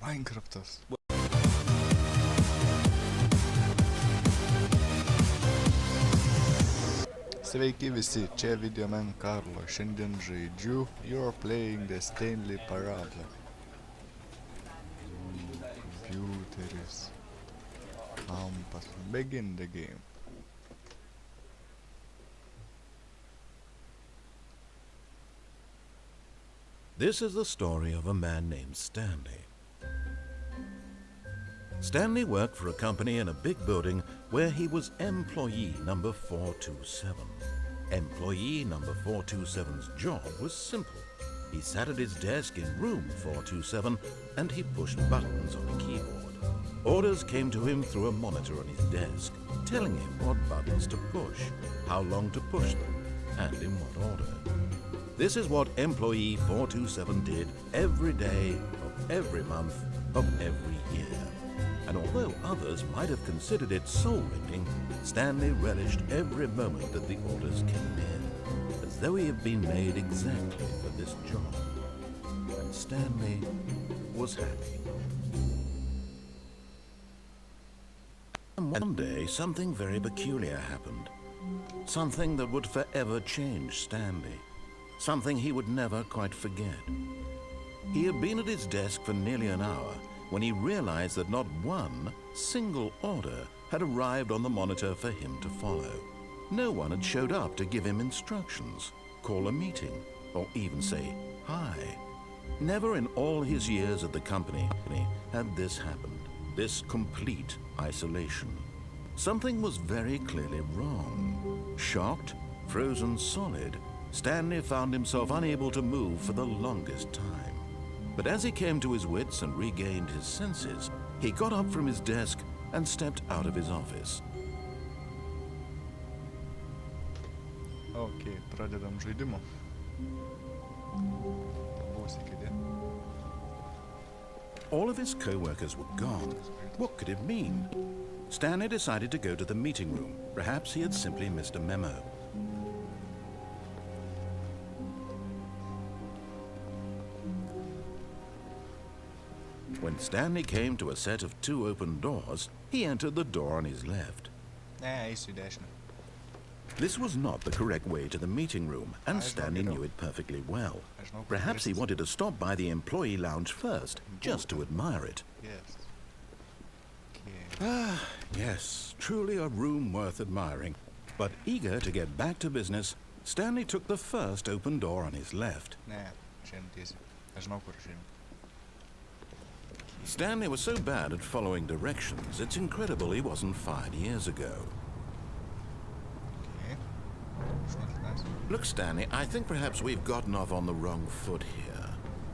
Minecraftas. Sveiki visi, čia Videoman Karlo. Šiandien žaidžiu You're Playing the Stanley Parable. Computeris. Kampas. Begin the game. This is the story of a man named Stanley. Stanley worked for a company in a big building where he was employee number 427. Employee number 427's job was simple. He sat at his desk in room 427 and he pushed buttons on a keyboard. Orders came to him through a monitor on his desk, telling him what buttons to push, how long to push them, and in what order. This is what employee 427 did every day of every month of every year. And although others might have considered it soul-wrenching, Stanley relished every moment that the orders came in, as though he had been made exactly for this job. And Stanley was happy. And one day, something very peculiar happened. Something that would forever change Stanley. Something he would never quite forget. He had been at his desk for nearly an hour when he realized that not one single order had arrived on the monitor for him to follow. No one had showed up to give him instructions, call a meeting, or even say hi. Never in all his years at the company had this happened, this complete isolation. Something was very clearly wrong. Shocked, frozen solid, Stanley found himself unable to move for the longest time. But as he came to his wits and regained his senses, he got up from his desk and stepped out of his office. Okay, pradedam žaidimą. Buvusi kėdė. All of his co-workers were gone. What could it mean? Stanley decided to go to the meeting room. Perhaps he had simply missed a memo. When Stanley came to a set of two open doors, he entered the door on his left. Eisiu į dešinę. This was not the correct way to the meeting room, and Stanley knew it perfectly well. Perhaps he wanted to stop by the employee lounge first, just to admire it. Yes. Ah, yes, truly a room worth admiring. But eager to get back to business, Stanley took the first open door on his left. Ne, šiandien tiesiai. Aš žinau, kur šiandien. Stanley was so bad at following directions, it's incredible he wasn't fired years ago. Okay. Nice. Look, Stanley, I think perhaps we've gotten off on the wrong foot here.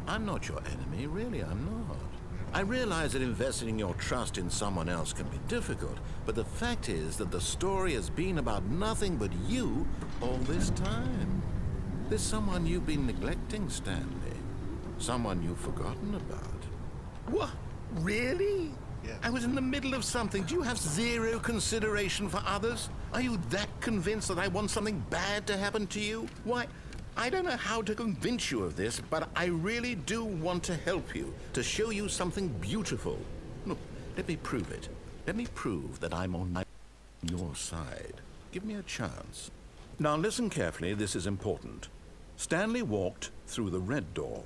I'm not your enemy, really, I'm not. I realize that investing your trust in someone else can be difficult, but the fact is that the story has been about nothing but you all this time. There's someone you've been neglecting, Stanley. Someone you've forgotten about. What? Really? Yeah. I was in the middle of something. Do you have zero consideration for others? Are you that convinced that I want something bad to happen to you? Why, I don't know how to convince you of this, but I really do want to help you, to show you something beautiful. Look, let me prove it. Let me prove that I'm on your side. Give me a chance. Now listen carefully, this is important. Stanley walked through the red door.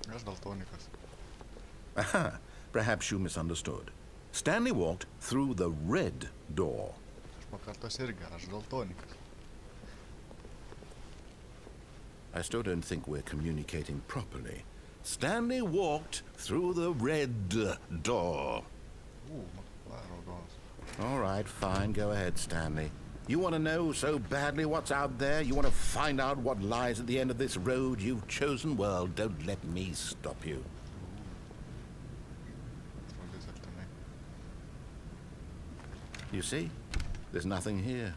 Aš daltonikas. Aha, perhaps you misunderstood. Stanley walked through the red door. Aš pakartos irgi, aš daltonikas. I still don't think we're communicating properly. Stanley walked through the red door. Raudonas. All right, fine, go ahead, Stanley. You want to know so badly what's out there? You want to find out what lies at the end of this road you've chosen? Well, don't let me stop you. You see? There's nothing here.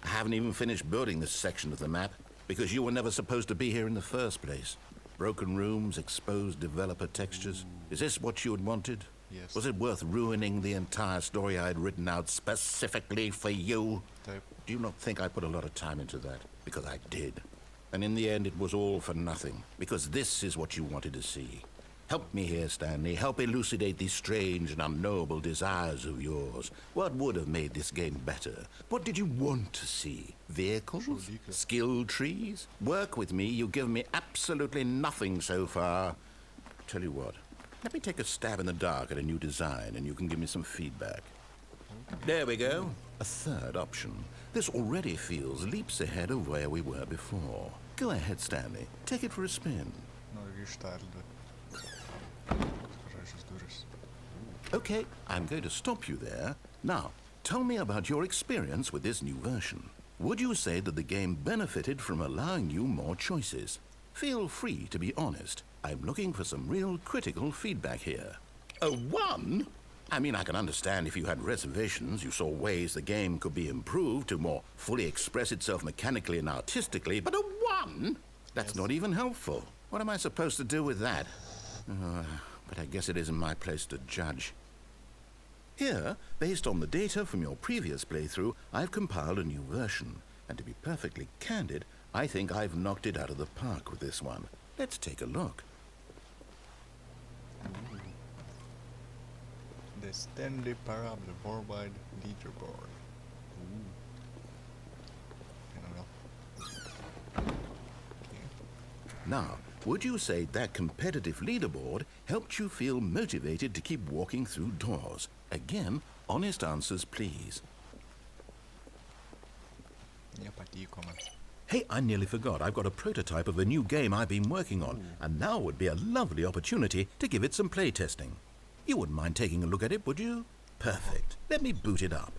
I haven't even finished building this section of the map because you were never supposed to be here in the first place. Broken rooms, exposed developer textures. Is this what you had wanted? Yes. Was it worth ruining the entire story I had written out specifically for you? Type. Do you not think I put a lot of time into that? Because I did. And in the end, it was all for nothing, because this is what you wanted to see. Help me here, Stanley. Help elucidate these strange and unknowable desires of yours. What would have made this game better? What did you want to see? Vehicles? Skill trees? Work with me. You've given me absolutely nothing so far. Tell you what, let me take a stab in the dark at a new design, and you can give me some feedback. There we go. A third option. This already feels leaps ahead of where we were before. Go ahead, Stanley. Take it for a spin. Okay, I'm going to stop you there. Now, tell me about your experience with this new version. Would you say that the game benefited from allowing you more choices? Feel free to be honest. I'm looking for some real critical feedback here. A 1? I mean, I can understand if you had reservations, you saw ways the game could be improved to more fully express itself mechanically and artistically, but a 1? That's not even helpful. What am I supposed to do with that? But I guess it isn't my place to judge. Here, based on the data from your previous playthrough, I've compiled a new version. And to be perfectly candid, I think I've knocked it out of the park with this one. Let's take a look. The Stanley Parable worldwide leaderboard. Now, would you say that competitive leaderboard helped you feel motivated to keep walking through doors? Again, honest answers, please. Hey, I nearly forgot. I've got a prototype of a new game I've been working on, and now would be a lovely opportunity to give it some playtesting. You wouldn't mind taking a look at it, would you? Perfect. Let me boot it up.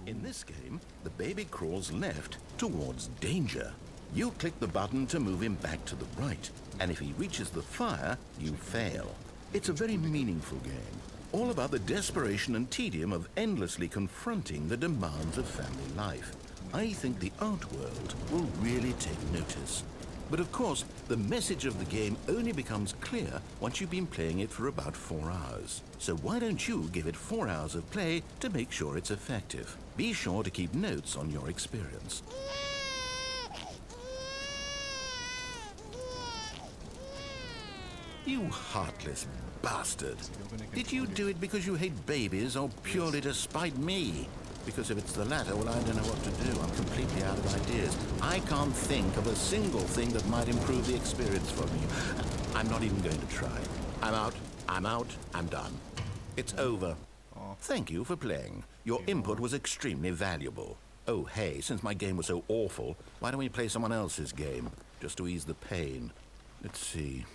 In this game, the baby crawls left towards danger. You click the button to move him back to the right, and if he reaches the fire, you fail. It's a very meaningful game, all about the desperation and tedium of endlessly confronting the demands of family life. I think the art world will really take notice. But of course, the message of the game only becomes clear once you've been playing it for about 4 hours. So why don't you give it 4 hours of play to make sure it's effective? Be sure to keep notes on your experience. You heartless bastard. Did you do it because you hate babies or purely to spite me? Because if it's the latter, well, I don't know what to do. I'm completely out of ideas. I can't think of a single thing that might improve the experience for me. I'm not even going to try. I'm out, I'm done. It's over. Thank you for playing. Your input was extremely valuable. Oh, hey, since my game was so awful, why don't we play someone else's game? Just to ease the pain. Let's see.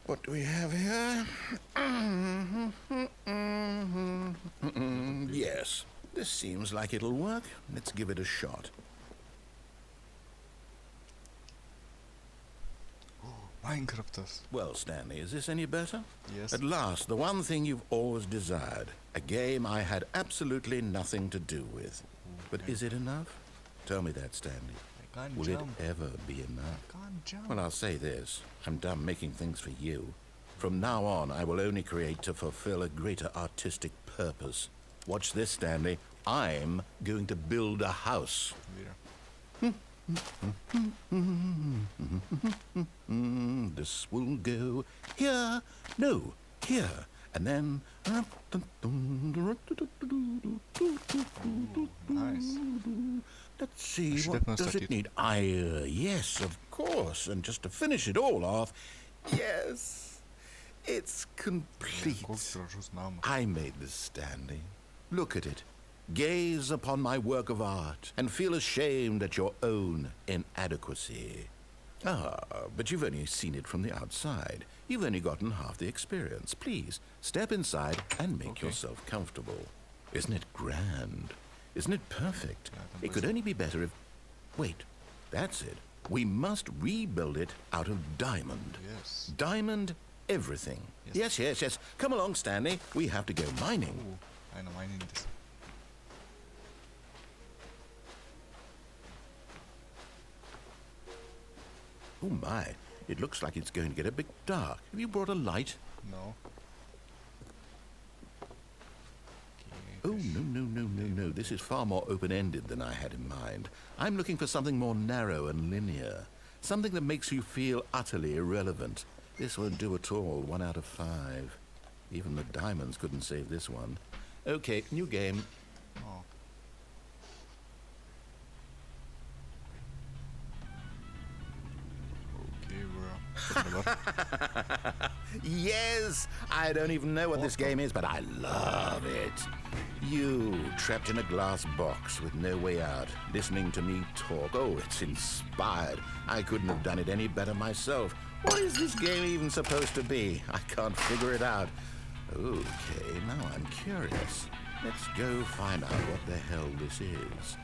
What do we have here? Yes. This seems like it'll work. Let's give it a shot. Minecrafters. Well, Stanley, is this any better? Yes. At last, the one thing you've always desired. A game I had absolutely nothing to do with. But is it enough? Tell me that, Stanley. I can't Will jump. it ever be enough? I can't jump. Well, I'll say this. I'm done making things for you. From now on, I will only create to fulfill a greater artistic purpose. Watch this, Stanley. I'm going to build a house. This will go here. No, here. And then... Nice. Let's see, what does it need? Yes, of course. And just to finish it all off, yes, it's complete. I made this, Stanley. Look at it. Gaze upon my work of art and feel ashamed at your own inadequacy. But you've only seen it from the outside. You've only gotten half the experience. Please, step inside and make yourself comfortable. Isn't it grand? Isn't it perfect? It could only be better if... Wait, that's it. We must rebuild it out of diamond. Yes. Diamond everything. Yes. Come along, Stanley. We have to go mining. I know mining this. Oh my, it looks like it's going to get a bit dark. Have you brought a light? No. Okay. Oh, no. This is far more open-ended than I had in mind. I'm looking for something more narrow and linear. Something that makes you feel utterly irrelevant. This won't do at all. 1 out of 5. Even the diamonds couldn't save this one. Okay, new game. Oh. Okay, bro. Yes! I don't even know what this game is, but I love it. You, trapped in a glass box with no way out, listening to me talk. Oh, it's inspired. I couldn't have done it any better myself. What is this game even supposed to be? I can't figure it out. Okay, now I'm curious. Let's go find out what the hell this is.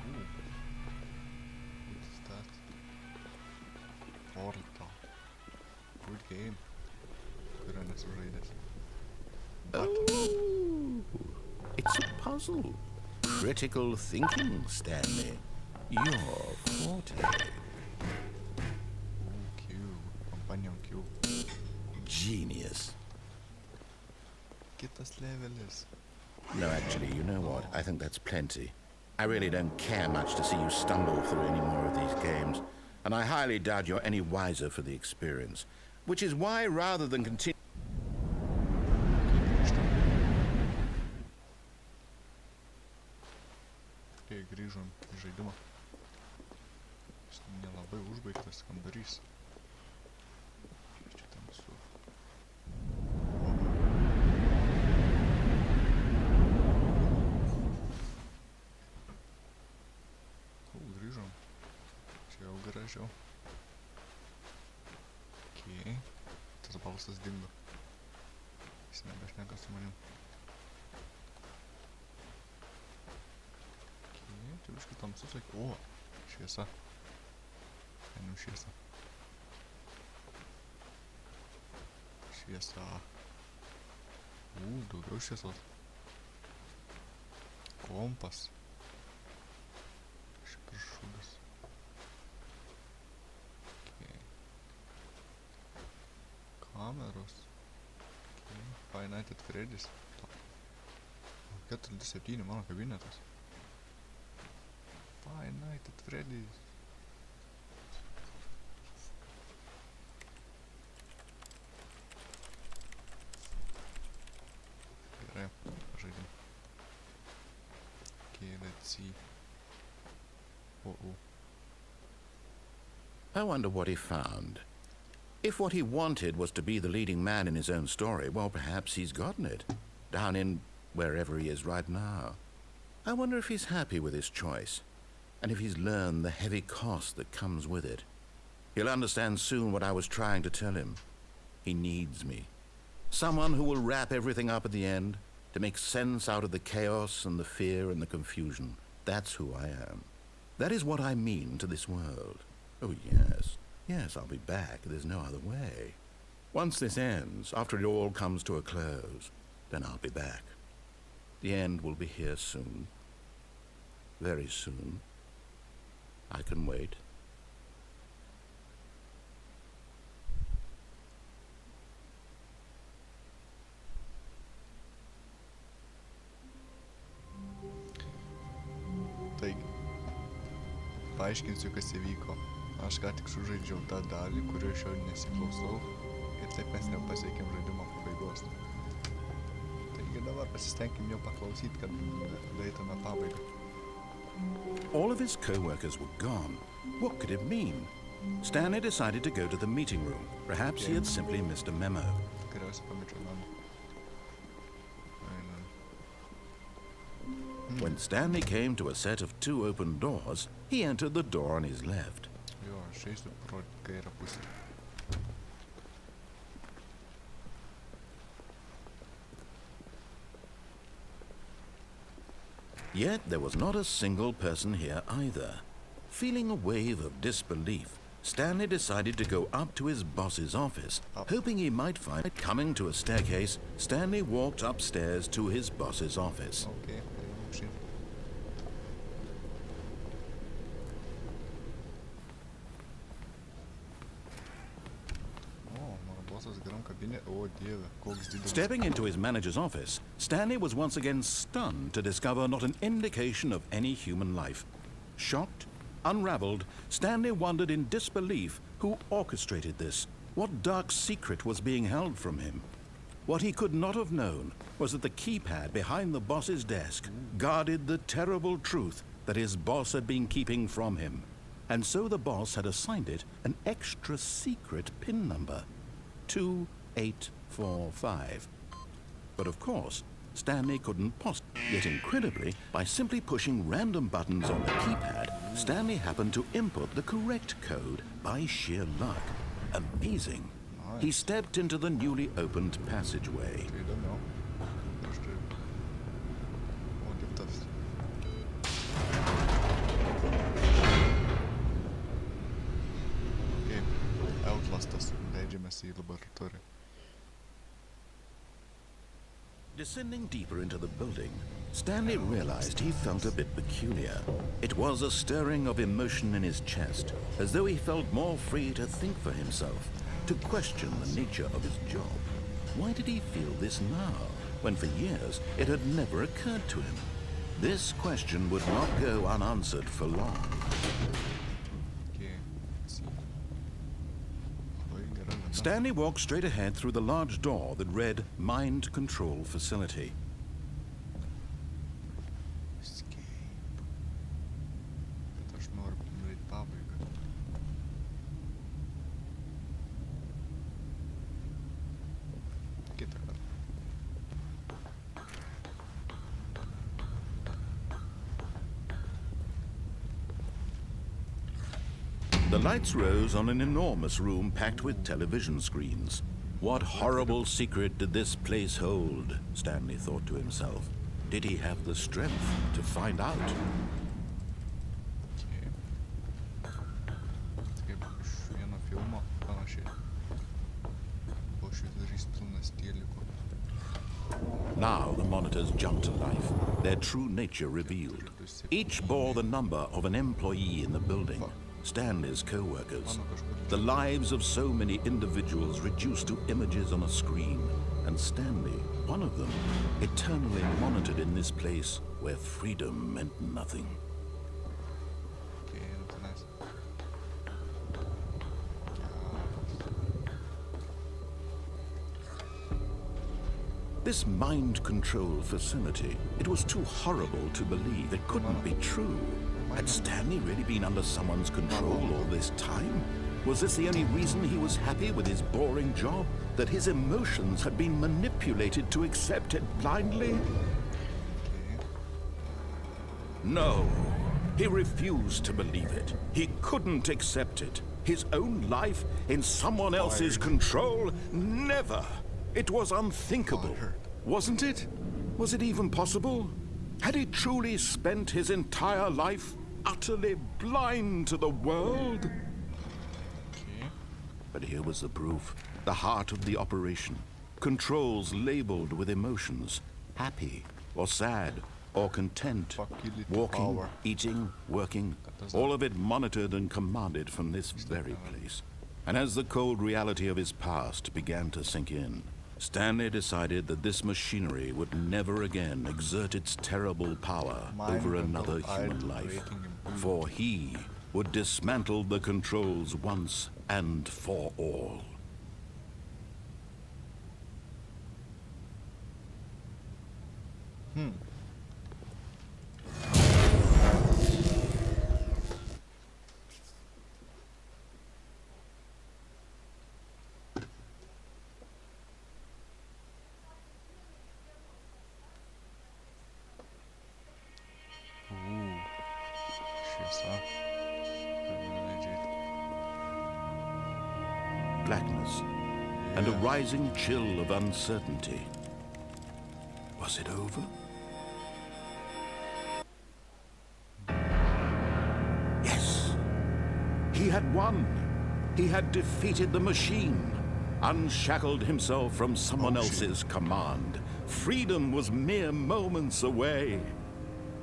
What's that? Portal. Good game. Couldn't have read it. Oh, it's a puzzle. Critical thinking, Stanley. Your forte. Cube. Companion cube. Genius. Kitas levelis. No, actually, you know what? I think that's plenty. I really don't care much to see you stumble through any more of these games, and I highly doubt you're any wiser for the experience. Which is why, rather than continue... Kai grįžom į žaidimą. Jis nelabai užbaigtas kambarys. Čia tamsu. Grįžom. Čia jau gražiau. Okay. Tas balsas dingo. Jis nebešneka su manim. Okay. Čia biškai tamsus. O! Šviesa. Einam šviesa. Šviesa. Daugiau šviesos. Kompas. Šudas. Okay. Kameros. Okay. Five Nights at Freddy's. 47 mano kabinetas. Five Nights at Freddy's. Gerai, žaidim. Okay, let's see. I wonder what he found. If what he wanted was to be the leading man in his own story, well, perhaps he's gotten it. Down in wherever he is right now. I wonder if he's happy with his choice, and if he's learned the heavy cost that comes with it. He'll understand soon what I was trying to tell him. He needs me. Someone who will wrap everything up at the end, to make sense out of the chaos and the fear and the confusion. That's who I am. That is what I mean to this world. Oh, yes. Yes, I'll be back. There's no other way. Once this ends, after it all comes to a close, then I'll be back. The end will be here soon. Very soon. I can wait. Taigi, paaiškinsiu, kas įvyko. Aš ką tik sužaidžiau tą dalį, kurio iš jo nesiklausau, ir taip mes nepasiekėm žaidimo pabaigos. Taigi dabar pasistengim jau paklausyti, kad daeitume pabaigą. All of his co-workers were gone. What could it mean? Stanley decided to go to the meeting room. Perhaps he had simply missed a memo. Tikriausiai pamečiau namą. When Stanley came to a set of 2 open doors, he entered the door on his left. Jo, aš eisiu pro kairę pusę. Yet there was not a single person here either. Feeling a wave of disbelief, Stanley decided to go up to his boss's office, hoping he might find it. Coming to a staircase, Stanley walked upstairs to his boss's office. Okay, aukštyn. O, mano bosas geram kabinė. O dieve, koks didelis. Stepping into his manager's office, Stanley was once again stunned to discover not an indication of any human life. Shocked, unraveled, Stanley wondered in disbelief who orchestrated this. What dark secret was being held from him? What he could not have known was that the keypad behind the boss's desk guarded the terrible truth that his boss had been keeping from him. And so the boss had assigned it an extra secret PIN number, 2845. But of course, Stanley couldn't possibly. Yet incredibly, by simply pushing random buttons on the keypad, Stanley happened to input the correct code by sheer luck. Amazing. He stepped into the newly opened passageway. Tai įdomiau. Štai. O, liftas. Okei, outlastas. Leidžiamės į laboratoriją. Descending deeper into the building, Stanley realized he felt a bit peculiar. It was a stirring of emotion in his chest, as though he felt more free to think for himself, to question the nature of his job. Why did he feel this now, when for years it had never occurred to him? This question would not go unanswered for long. Okay, let's see. Stanley walked straight ahead through the large door that read Mind Control Facility. Escape. Bet aš noriu nueit pabaigą. Kitą kartą. The lights rose on an enormous room packed with television screens. What horrible secret did this place hold? Stanley thought to himself. Did he have the strength to find out? Okay. Kaip iš vieno filmo panašiai. O švyturys pilnas tėlikų. Now the monitors jumped to life, their true nature revealed. Each bore the number of an employee in the building. Stanley's co-workers, the lives of so many individuals reduced to images on a screen, and Stanley, one of them, eternally monitored in this place where freedom meant nothing. Okay, that's nice. This mind control facility, it was too horrible to believe. It couldn't be true. Had Stanley really been under someone's control all this time? Was this the only reason he was happy with his boring job? That his emotions had been manipulated to accept it blindly? Okay. No. He refused to believe it. He couldn't accept it. His own life in someone else's control? Never. It was unthinkable. Wasn't it? Was it even possible? Had he truly spent his entire life utterly blind to the world? Okay. But here was the proof. The heart of the operation. Controls labeled with emotions. Happy or sad or content. Faculty Walking, power. eating, working. All of it monitored and commanded from this very place. And as the cold reality of his past began to sink in, Stanley decided that this machinery would never again exert its terrible power over another human life, for he would dismantle the controls once and for all. Šviesa. Blackness and a rising chill of uncertainty. Was it over? Yes. He had won. He had defeated the machine, unshackled himself from someone else's command. Freedom was mere moments away.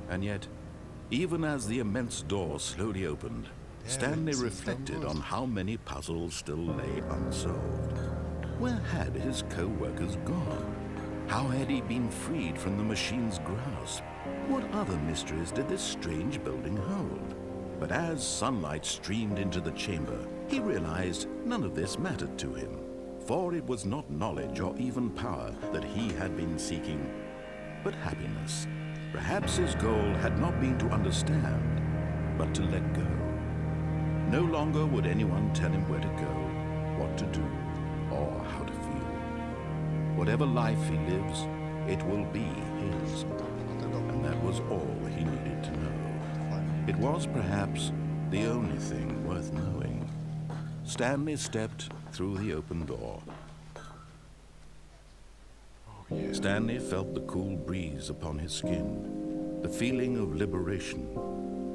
And yet, even as the immense door slowly opened, Stanley reflected on how many puzzles still lay unsolved. Where had his co-workers gone? How had he been freed from the machine's grasp? What other mysteries did this strange building hold? But as sunlight streamed into the chamber, he realized none of this mattered to him, for it was not knowledge or even power that he had been seeking, but happiness. Perhaps his goal had not been to understand, but to let go. No longer would anyone tell him where to go, what to do, or how to feel. Whatever life he lives, it will be his. And that was all he needed to know. It was perhaps the only thing worth knowing. Stanley stepped through the open door. Stanley felt the cool breeze upon his skin, the feeling of liberation,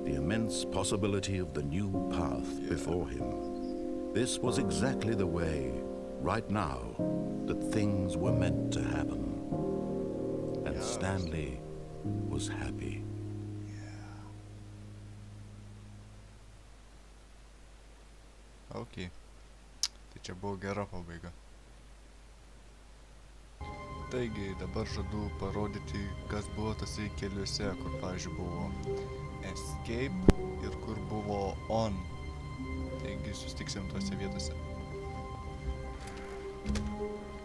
the immense possibility of the new path before him. This was exactly the way, right now, that things were meant to happen. And Stanley was happy. Ok. Tai čia buvo gera pabaiga. Taigi, dabar žadu parodyti, kas buvo tasai keliuose, kur, pavyzdžiui, buvo escape ir kur buvo on. Taigi, sustiksim tuose vietose.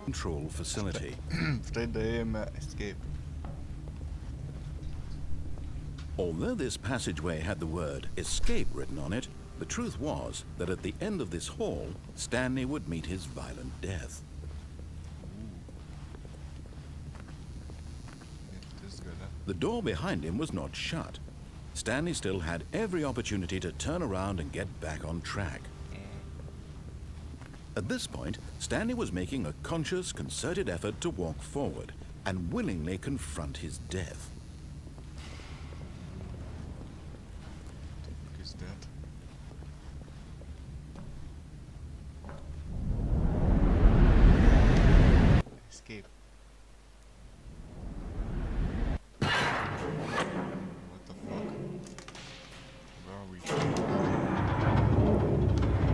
Control facility. Štai daėjome escape. Although this passageway had the word escape written on it, the truth was that at the end of this hall, Stanley would meet his violent death. The door behind him was not shut. Stanley still had every opportunity to turn around and get back on track. At this point, Stanley was making a conscious, concerted effort to walk forward and willingly confront his death. What is that? Escape. What the fuck? Where are we?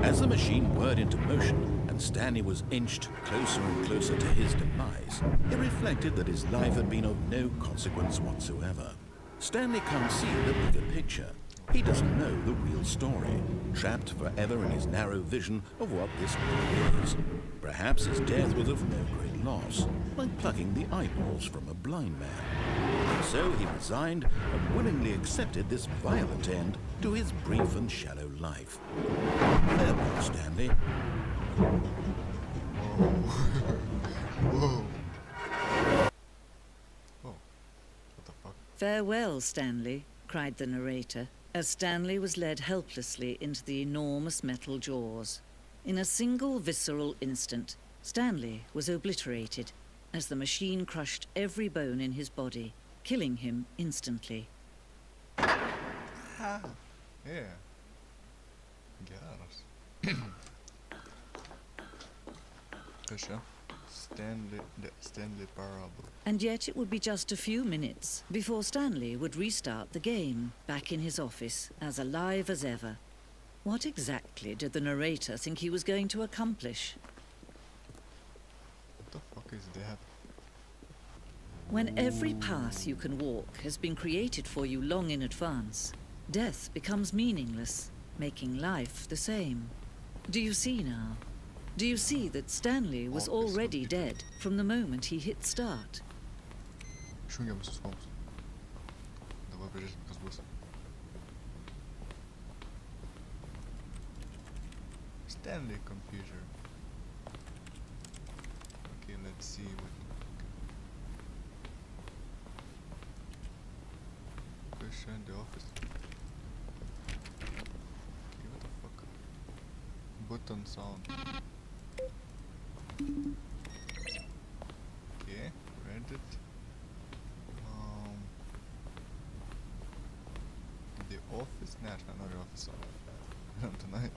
As the machine whirred into motion and Stanley was inched closer and closer to his demise, it reflected that his life had been of no consequence whatsoever. Stanley can't see the bigger picture. He doesn't know the real story, trapped forever in his narrow vision of what this world is. Perhaps his death was of no great loss, like plucking the eyeballs from a blind man. So he resigned and willingly accepted this violent end to his brief and shallow life. Farewell, Stanley. Whoa. Oh. What the fuck? "Farewell, Stanley," cried the narrator, as Stanley was led helplessly into the enormous metal jaws. In a single visceral instant, Stanley was obliterated as the machine crushed every bone in his body, killing him instantly. Yeah. Geras. Kas čia? Stanley Parable. And yet it would be just a few minutes before Stanley would restart the game, back in his office, as alive as ever. What exactly did the narrator think he was going to accomplish? What the fuck is that? When every path you can walk has been created for you long in advance, death becomes meaningless, making life the same. Do you see now? Do you see that Stanley was already dead from the moment he hit start? Išjungiam visus kompus. Dabar pažiūrėsim, kas bus. Stanley computer. Okay, let's see what... Question in the office. Okay, what the fuck? Button sound. Okay, read it. The office? Ne, aš nenoriu ofiso. Einam tenais.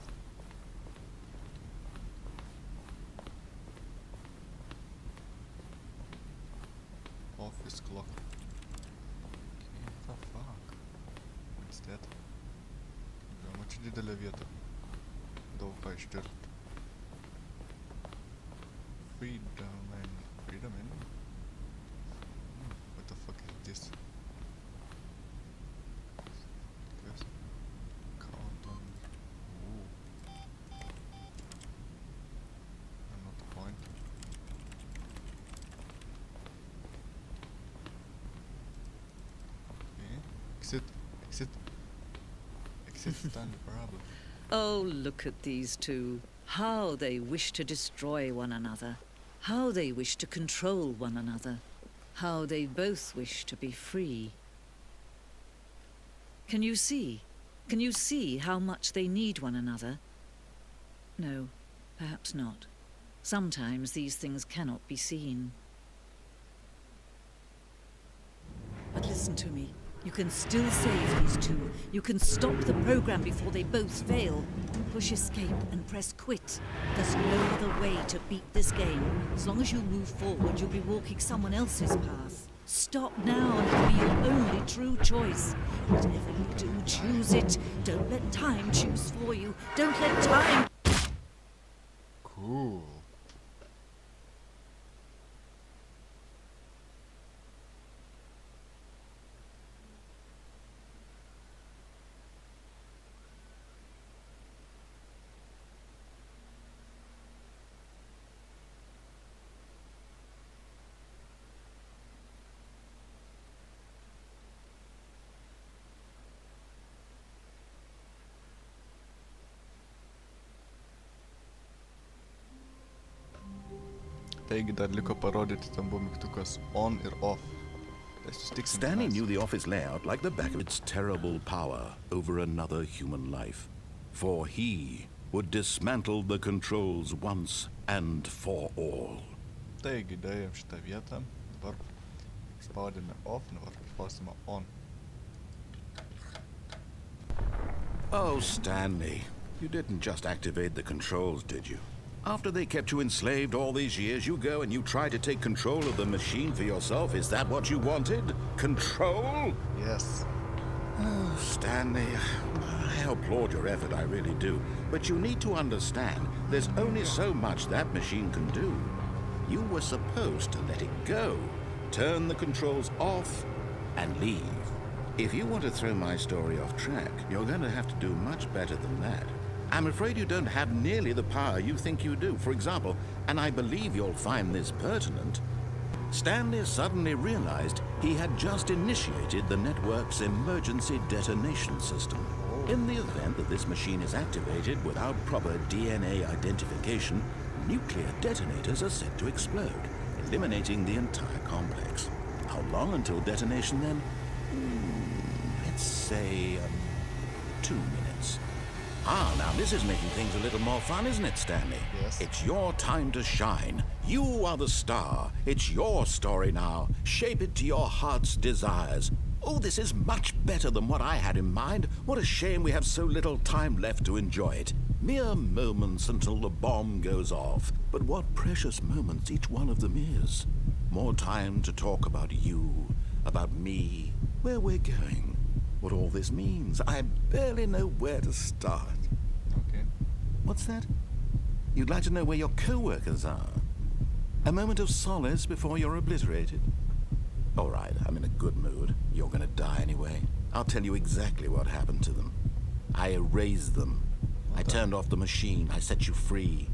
Office clock. Okay, what the fuck? What's that? Galima čia didelė vieta. Daug ką ištirti. freedom in. What the fuck is this? Guess count on. Ooh. I know the point. Okay. Exit Stanley Parable. Oh, look at these two. How they wish to destroy one another. How they wish to control one another. How they both wish to be free. Can you see? Can you see how much they need one another? No, perhaps not. Sometimes these things cannot be seen. But listen to me. You can still save these two. You can stop the program before they both fail. Push escape and press quit. There's no other way to beat this game. As long as you move forward, you'll be walking someone else's path. Stop now and it'll be your only true choice. Whatever you do, choose it. Don't let time choose for you. Don't let time... Cool. Taigi dar liko parodyti, ten buvo mygtukas on ir off. Stanley knew the office layout like the back of its terrible power over another human life. For he would dismantle the controls once and for all. Taigi dėjom šitą vietą, dabar spaudėme off, dabar spausime on. Oh, Stanley, you didn't just activate the controls, did you? After they kept you enslaved all these years, you go and you try to take control of the machine for yourself. Is that what you wanted? Control? Yes. Oh, Stanley, I applaud your effort, I really do. But you need to understand, there's only so much that machine can do. You were supposed to let it go, turn the controls off, and leave. If you want to throw my story off track, you're going to have to do much better than that. I'm afraid you don't have nearly the power you think you do. For example, and I believe you'll find this pertinent, Stanley suddenly realized he had just initiated the network's emergency detonation system. In the event that this machine is activated without proper DNA identification, nuclear detonators are set to explode, eliminating the entire complex. How long until detonation then? Let's say 2 minutes. Ah, now this is making things a little more fun, isn't it, Stanley? Yes. It's your time to shine. You are the star. It's your story now. Shape it to your heart's desires. Oh, this is much better than what I had in mind. What a shame we have so little time left to enjoy it. Mere moments until the bomb goes off. But what precious moments each one of them is. More time to talk about you, about me, where we're going, what all this means. I barely know where to start. Okay. What's that? You'd like to know where your co-workers are? A moment of solace before you're obliterated? All right, I'm in a good mood. You're gonna die anyway. I'll tell you exactly what happened to them. I erased them. I turned off the machine. I set you free.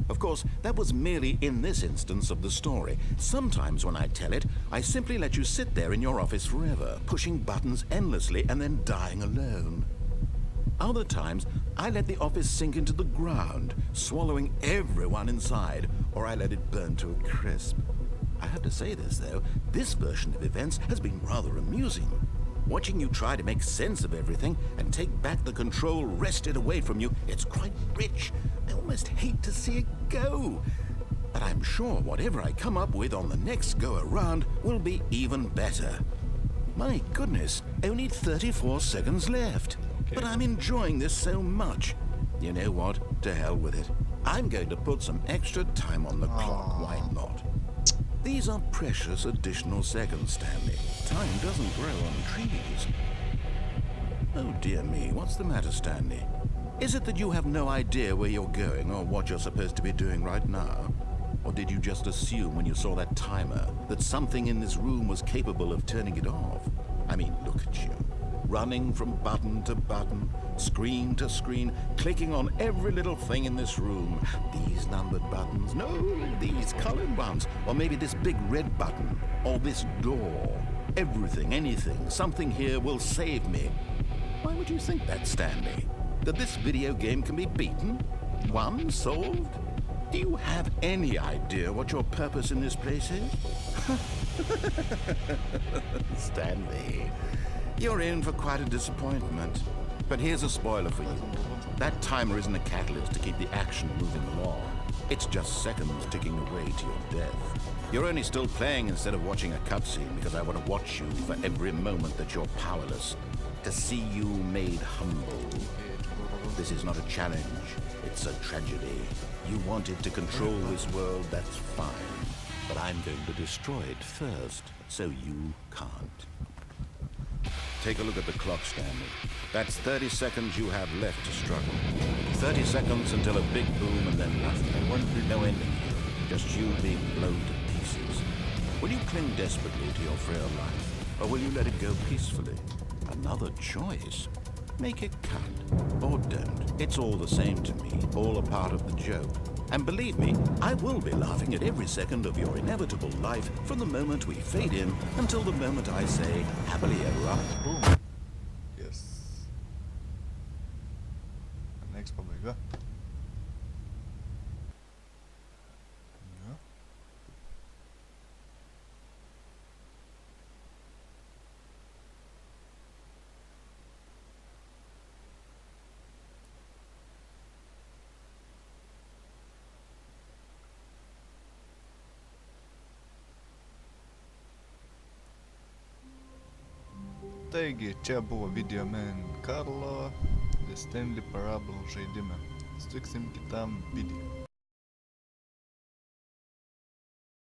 Of course, that was merely in this instance of the story. Sometimes when I tell it, I simply let you sit there in your office forever, pushing buttons endlessly and then dying alone. Other times, I let the office sink into the ground, swallowing everyone inside, or I let it burn to a crisp. I have to say this, though, this version of events has been rather amusing. Watching you try to make sense of everything and take back the control wrested away from you, it's quite rich. I almost hate to see it go. But I'm sure whatever I come up with on the next go-around will be even better. My goodness, only 34 seconds left. Okay. But I'm enjoying this so much. You know what? To hell with it. I'm going to put some extra time on the clock, why not? These are precious additional seconds, Stanley. Time doesn't grow on trees. Oh dear me, what's the matter, Stanley? Is it that you have no idea where you're going or what you're supposed to be doing right now? Or did you just assume when you saw that timer that something in this room was capable of turning it off? I mean, look at you. Running from button to button, screen to screen, clicking on every little thing in this room. These numbered buttons, no, these colored ones. Or maybe this big red button, or this door. Everything, anything, something here will save me. Why would you think that, Stanley? That this video game can be beaten? Won? Solved? Do you have any idea what your purpose in this place is? Stanley, you're in for quite a disappointment. But here's a spoiler for you. That timer isn't a catalyst to keep the action moving along. It's just seconds ticking away to your death. You're only still playing instead of watching a cutscene because I want to watch you for every moment that you're powerless. To see you made humble. This is not a challenge. It's a tragedy. You wanted to control this world, that's fine. But I'm going to destroy it first, so you can't. Take a look at the clock, Stanley. That's 30 seconds you have left to struggle. 30 seconds until a big boom and then nothing. No ending here. Just you being blown to pieces. Will you cling desperately to your frail life, or will you let it go peacefully? Another choice. Make it count, or don't. It's all the same to me, all a part of the joke. And believe me, I will be laughing at every second of your inevitable life from the moment we fade in until the moment I say, happily ever after. Boom. Yes. Next pabaiga. Ja. Taigi, čia buvo video man Karlo The Stanley Parable žaidime. Sutiksim kitam video.